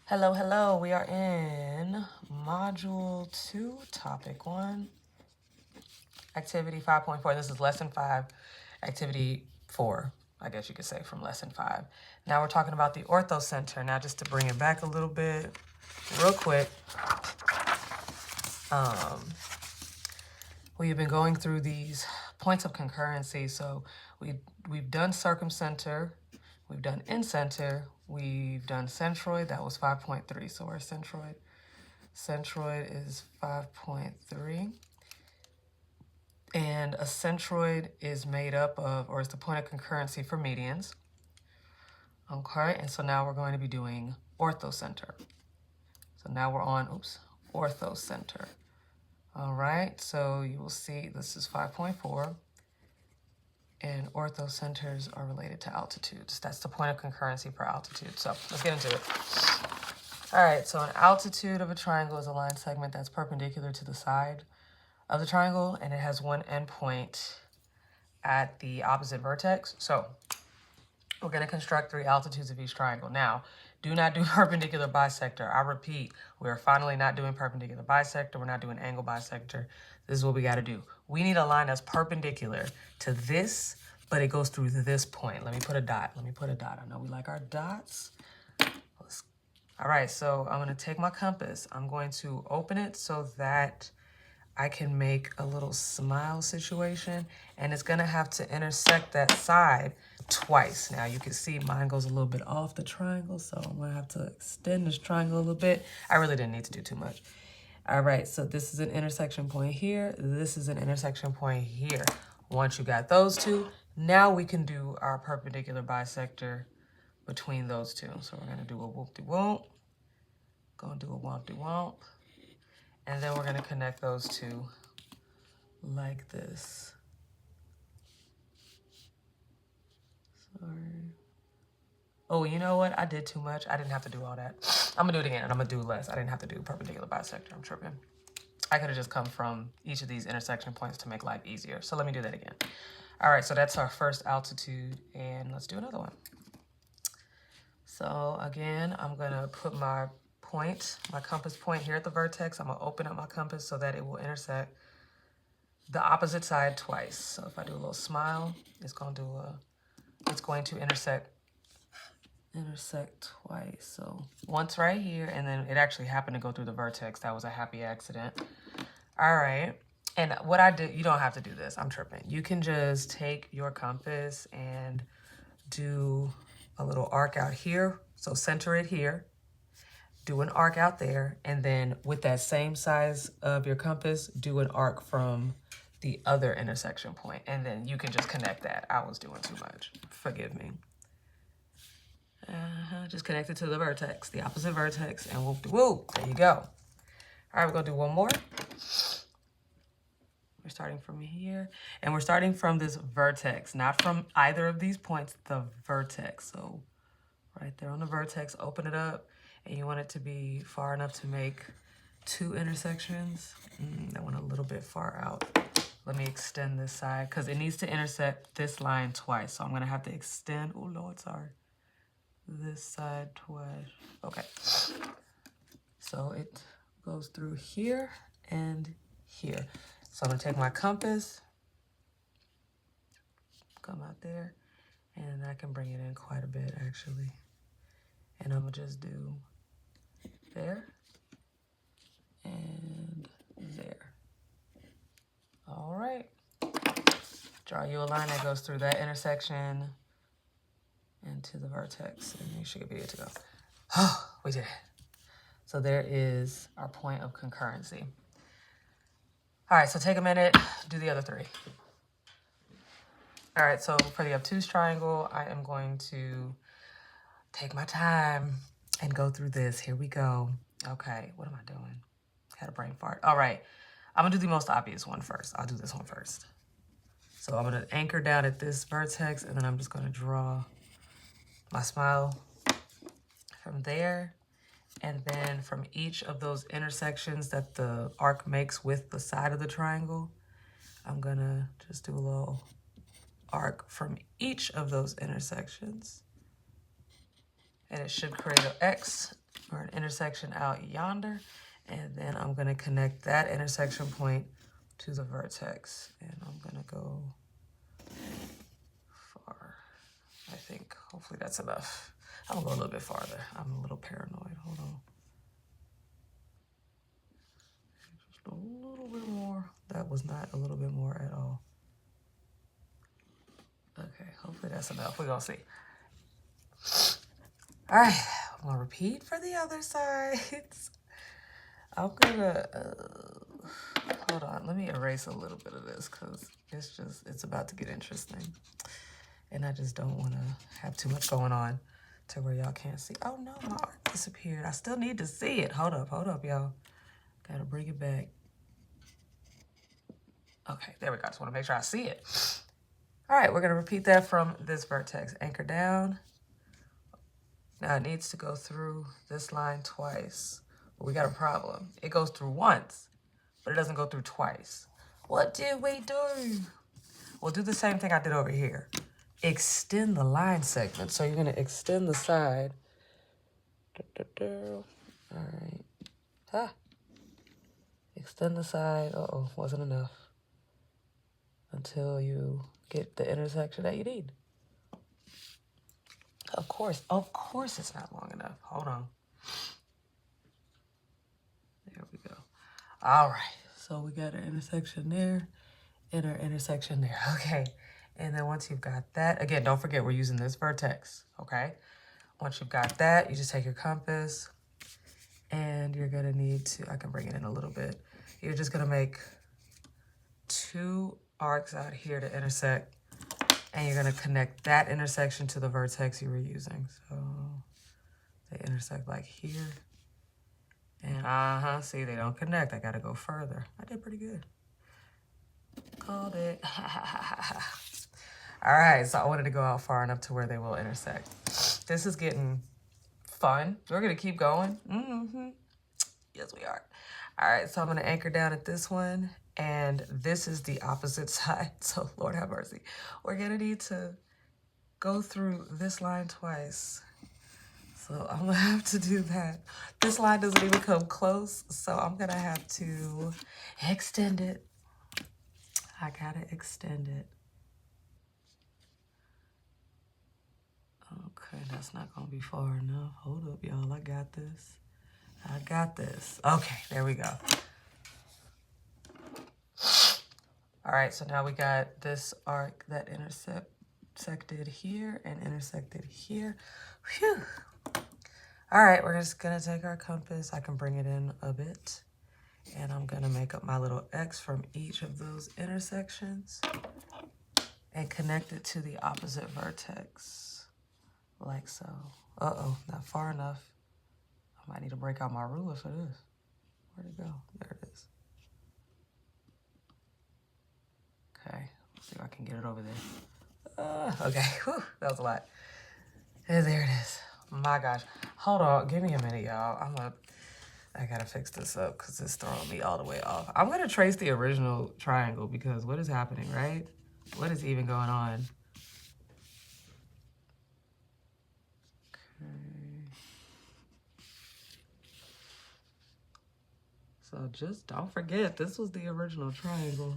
Hello, hello. We are in Module 2, Topic 1, Activity 5.4. This is Lesson 5, Activity 4, I guess you could say, from Lesson 5. Now we're talking about the orthocenter. Now just to bring it back a little bit, real quick, we've been going through these points of concurrency. So we've done circumcenter, we've done incenter, we've done centroid. That was 5.3. So where's centroid? Centroid is 5.3. And a centroid is made up of, or is the point of concurrency for medians. Okay, and so now we're going to be doing orthocenter. So now we're on, orthocenter. All right, so you will see this is 5.4. And orthocenters are related to altitudes. That's the point of concurrency for altitude. So let's get into it. All right, so an altitude of a triangle is a line segment that's perpendicular to the side of the triangle, and it has one endpoint at the opposite vertex. So we're going to construct 3 altitudes of each triangle. Now, do not do perpendicular bisector. I repeat, we are finally not doing perpendicular bisector. We're not doing angle bisector. This is what we got to do. We need a line that's perpendicular to this, but it goes through this point. Let me put a dot. I know we like our dots. All right, so I'm going to take my compass. I'm going to open it so that I can make a little smile situation, and it's gonna have to intersect that side twice. Now you can see mine goes a little bit off the triangle, so I'm gonna have to extend this triangle a little bit. I really didn't need to do too much. All right, so this is an intersection point here. This is an intersection point here. Once you got those two, now we can do our perpendicular bisector between those two. So we're gonna do a whoop-de-whoop, gonna do a womp-de-womp. And then we're going to connect those two like this. Sorry. Oh, you know what? I did too much. I didn't have to do all that. I'm going to do it again, and I'm going to do less. I didn't have to do perpendicular bisector. I'm tripping. I could have just come from each of these intersection points to make life easier. So let me do that again. All right, so that's our first altitude, and let's do another one. So again, I'm going to put my compass point here at the vertex. I'm going to open up my compass so that it will intersect the opposite side twice. So if I do a little smile, it's going to intersect twice. So once right here, and then it actually happened to go through the vertex. That was a happy accident. All right. And what I did, you don't have to do this. I'm tripping. You can just take your compass and do a little arc out here. So center it here. Do an arc out there, and then with that same size of your compass, do an arc from the other intersection point, and then you can just connect that. I was doing too much. Forgive me. Just connect it to the vertex, the opposite vertex, and whoop-de-whoop. There you go. All right, we're going to do one more. We're starting from here, and we're starting from this vertex, not from either of these points, the vertex. So right there on the vertex, open it up. And you want it to be far enough to make 2 intersections. That went a little bit far out. Let me extend this side because it needs to intersect this line twice. So I'm gonna have to extend, oh Lord, sorry. This side twice, okay. So it goes through here and here. So I'm gonna take my compass, come out there, and I can bring it in quite a bit actually. And I'm gonna just do there and there. All right. Draw you a line that goes through that intersection into the vertex, and you should be good to go. Oh, we did it. So there is our point of concurrency. All right, so take a minute, do the other 3. All right, so for the obtuse triangle, I am going to take my time and go through this. Here we go. Okay, what am I doing? Had a brain fart. All right, I'm gonna do the most obvious one first. I'll do this one first. So I'm gonna anchor down at this vertex, and then I'm just gonna draw my smile from there. And then from each of those intersections that the arc makes with the side of the triangle, I'm gonna just do a little arc from each of those intersections. And it should create an X or an intersection out yonder. And then I'm gonna connect that intersection point to the vertex. And I'm gonna go far. I think, hopefully that's enough. I'm gonna go a little bit farther. I'm a little paranoid, hold on. Just a little bit more. That was not a little bit more at all. Okay, hopefully that's enough. We're gonna see. All right, I'm gonna repeat for the other sides. I'm gonna, hold on, let me erase a little bit of this because it's about to get interesting. And I just don't wanna have too much going on to where y'all can't see. Oh no, my art disappeared. I still need to see it. Hold up, y'all. Gotta bring it back. Okay, there we go. I just wanna make sure I see it. All right, we're gonna repeat that from this vertex. Anchor down. Now it needs to go through this line twice. But we got a problem. It goes through once, but it doesn't go through twice. What did we do? We'll do the same thing I did over here. Extend the line segment. So you're gonna extend the side. All right. Extend the side. Uh-oh, wasn't enough. Until you get the intersection that you need. Of course it's not long enough. Hold on. There we go. All right, so we got an intersection there and our intersection there. Okay, and then once you've got that, again, don't forget we're using this vertex, okay? Once you've got that, you just take your compass and you're gonna need to, I can bring it in a little bit. You're just gonna make 2 arcs out here to intersect, and you're gonna connect that intersection to the vertex you were using. So they intersect like here. And see, they don't connect. I gotta go further. I did pretty good. Called it. All right, so I wanted to go out far enough to where they will intersect. This is getting fun. We're gonna keep going. Yes, we are. All right, so I'm gonna anchor down at this one, and this is the opposite side, so Lord have mercy. We're gonna need to go through this line twice. So I'm gonna have to do that. This line doesn't even come close, so I'm gonna have to extend it. I gotta extend it. Okay, that's not gonna be far enough. Hold up, y'all, I got this. I got this. Okay, there we go. All right, so now we got this arc that intersected here and intersected here. Whew. All right, we're just gonna take our compass. I can bring it in a bit. And I'm gonna make up my little X from each of those intersections and connect it to the opposite vertex, like so. Uh-oh, not far enough. I might need to break out my ruler for this. Where'd it go? There it is. Okay, let's see if I can get it over there. Okay, whew, that was a lot. And there it is. My gosh. Hold on, give me a minute, y'all. I gotta fix this up because it's throwing me all the way off. I'm gonna trace the original triangle because what is happening, right? What is even going on? Okay. So just don't forget, this was the original triangle.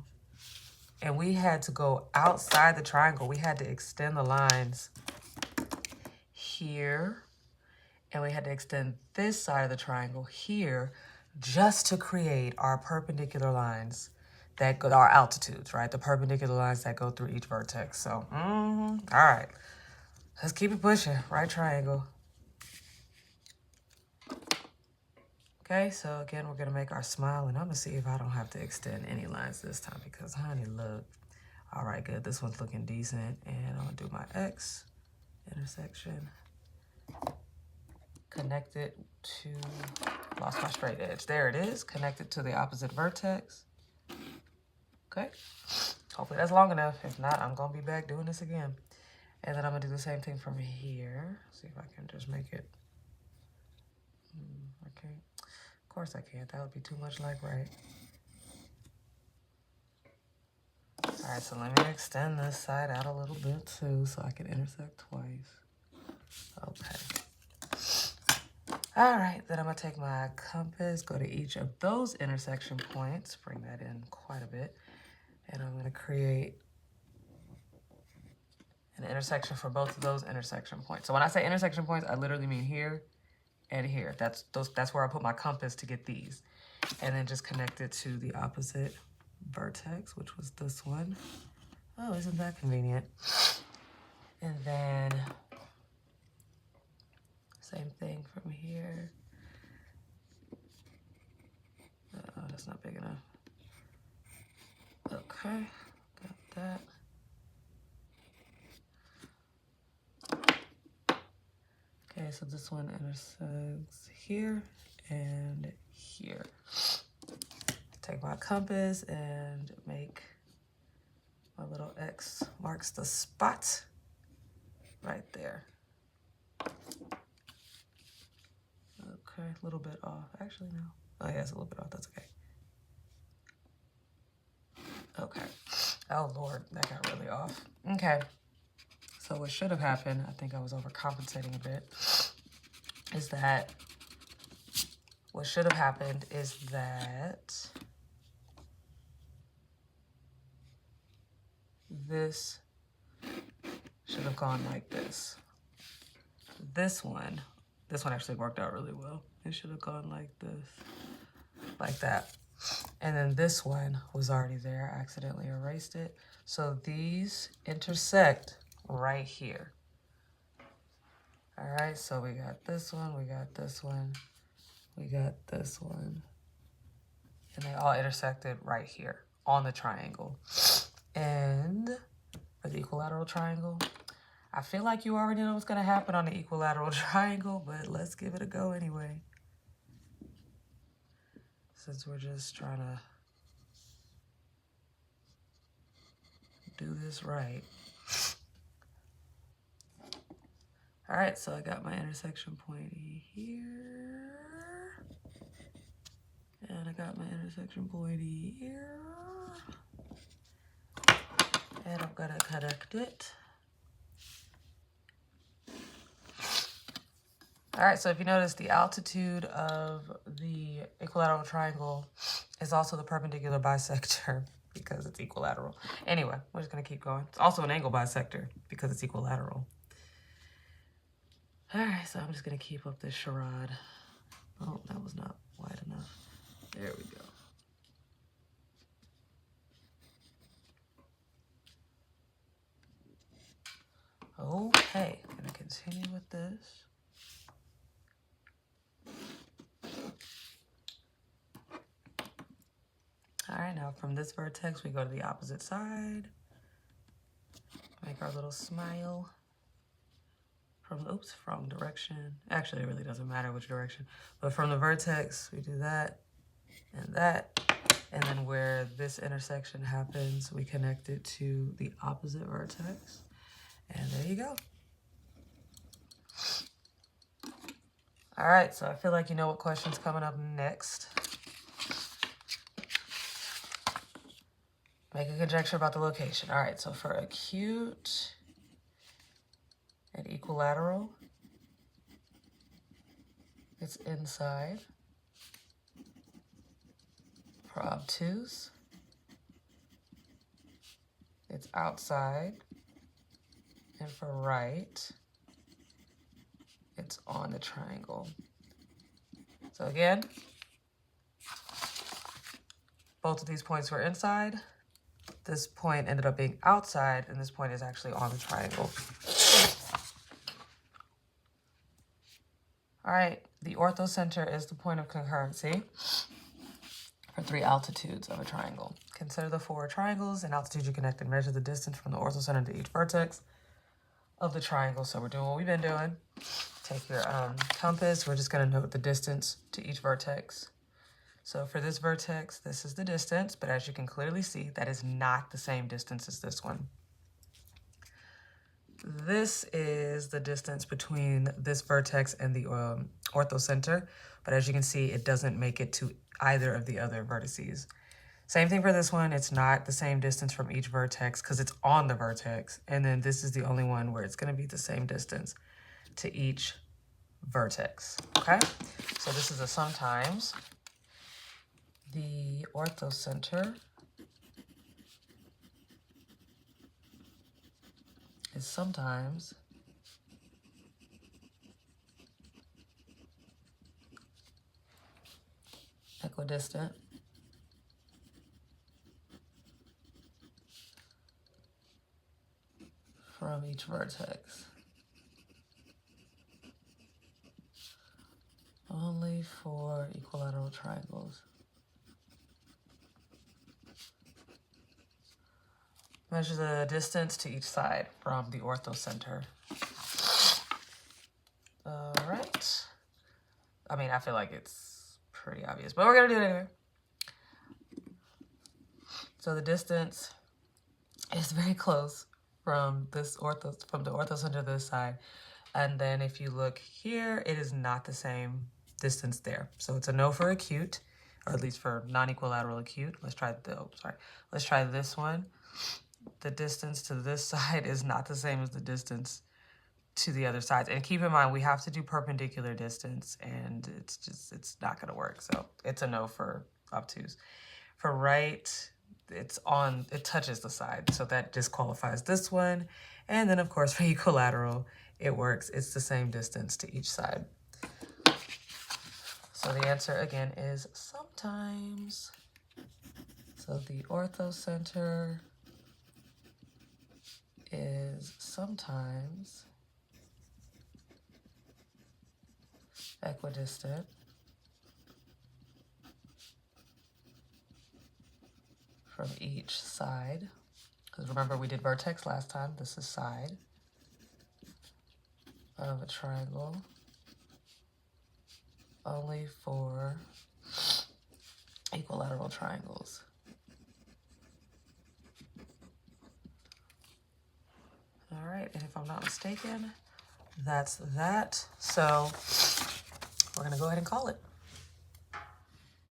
And we had to go outside the triangle. We had to extend the lines here. And we had to extend this side of the triangle here just to create our perpendicular lines that go, our altitudes, right? The perpendicular lines that go through each vertex. So, all right. Let's keep it pushing. Right triangle. Okay, so again, we're gonna make our smile, and I'm gonna see if I don't have to extend any lines this time because, honey, look. All right, good. This one's looking decent. And I'm gonna do my X intersection. Connect it to, lost my straight edge. There it is, connected to the opposite vertex. Okay, hopefully that's long enough. If not, I'm gonna be back doing this again. And then I'm gonna do the same thing from here. See if I can just make it, I can't. Of course I can't, that would be too much like right. All right, so let me extend this side out a little bit too so I can intersect twice. Okay. All right, then I'm gonna take my compass, go to each of those intersection points, bring that in quite a bit, and I'm gonna create an intersection for both of those intersection points. So when I say intersection points, I literally mean here and here. That's where I put my compass to get these. And then just connect it to the opposite vertex, which was this one. Oh, isn't that convenient? And then same thing from here. Oh, that's not big enough. Okay, got that. Okay, so this one intersects here and here. Take my compass and make my little X marks the spot right there. Okay, a little bit off. Actually, no. Oh, yeah, it's a little bit off. That's okay. Okay. Oh, Lord, that got really off. Okay. So what should have happened, I think I was overcompensating a bit, is that what should have happened is that this should have gone like this. This one actually worked out really well. It should have gone like this, like that. And then this one was already there. I accidentally erased it. So these intersect right here. All right, so we got this one, we got this one, we got this one. And they all intersected right here on the triangle. And for the equilateral triangle, I feel like you already know what's gonna happen on the equilateral triangle, but let's give it a go anyway. Since we're just trying to do this right. All right, so I got my intersection point here. And I got my intersection point here. And I'm gonna connect it. All right, so if you notice, the altitude of the equilateral triangle is also the perpendicular bisector because it's equilateral. Anyway, we're just gonna keep going. It's also an angle bisector because it's equilateral. All right, so I'm just gonna keep up this charade. Oh, that was not wide enough. There we go. Okay, I'm gonna continue with this. All right, now from this vertex, we go to the opposite side. Make our little smile. From, oops, wrong direction. Actually, it really doesn't matter which direction. But from the vertex, we do that and that. And then where this intersection happens, we connect it to the opposite vertex. And there you go. All right, so I feel like you know what question's coming up next. Make a conjecture about the location. All right, so for acute and equilateral, it's inside. For obtuse, it's outside. And for right, it's on the triangle. So again, both of these points were inside. This point ended up being outside, and this point is actually on the triangle. All right, the orthocenter is the point of concurrency for 3 altitudes of a triangle. Consider the 4 triangles and altitude you connect and measure the distance from the orthocenter to each vertex of the triangle. So we're doing what we've been doing. Take your compass. We're just going to note the distance to each vertex. So for this vertex, this is the distance, but as you can clearly see, that is not the same distance as this one. This is the distance between this vertex and the orthocenter, but as you can see, it doesn't make it to either of the other vertices. Same thing for this one. It's not the same distance from each vertex because it's on the vertex. And then this is the only one where it's going to be the same distance to each vertex, okay? So this is a sometimes. The orthocenter is sometimes equidistant from each vertex. Only for equilateral triangles. Measure the distance to each side from the orthocenter. All right. I mean, I feel like it's pretty obvious, but we're gonna do it anyway. So the distance is very close from the orthocenter to this side. And then if you look here, it is not the same distance there. So it's a no for acute, or at least for non-equilateral acute. Let's try Let's try this one. The distance to this side is not the same as the distance to the other sides. And keep in mind, we have to do perpendicular distance, and it's not gonna work. So it's a no for obtuse. For right, it touches the side, so that disqualifies this one. And then of course for equilateral, it works. It's the same distance to each side. So the answer again is sometimes. So the orthocenter is sometimes equidistant from each side. Because remember, we did vertex last time. This is side of a triangle only for equilateral triangles. All right, and if I'm not mistaken, that's that. So we're gonna go ahead and call it.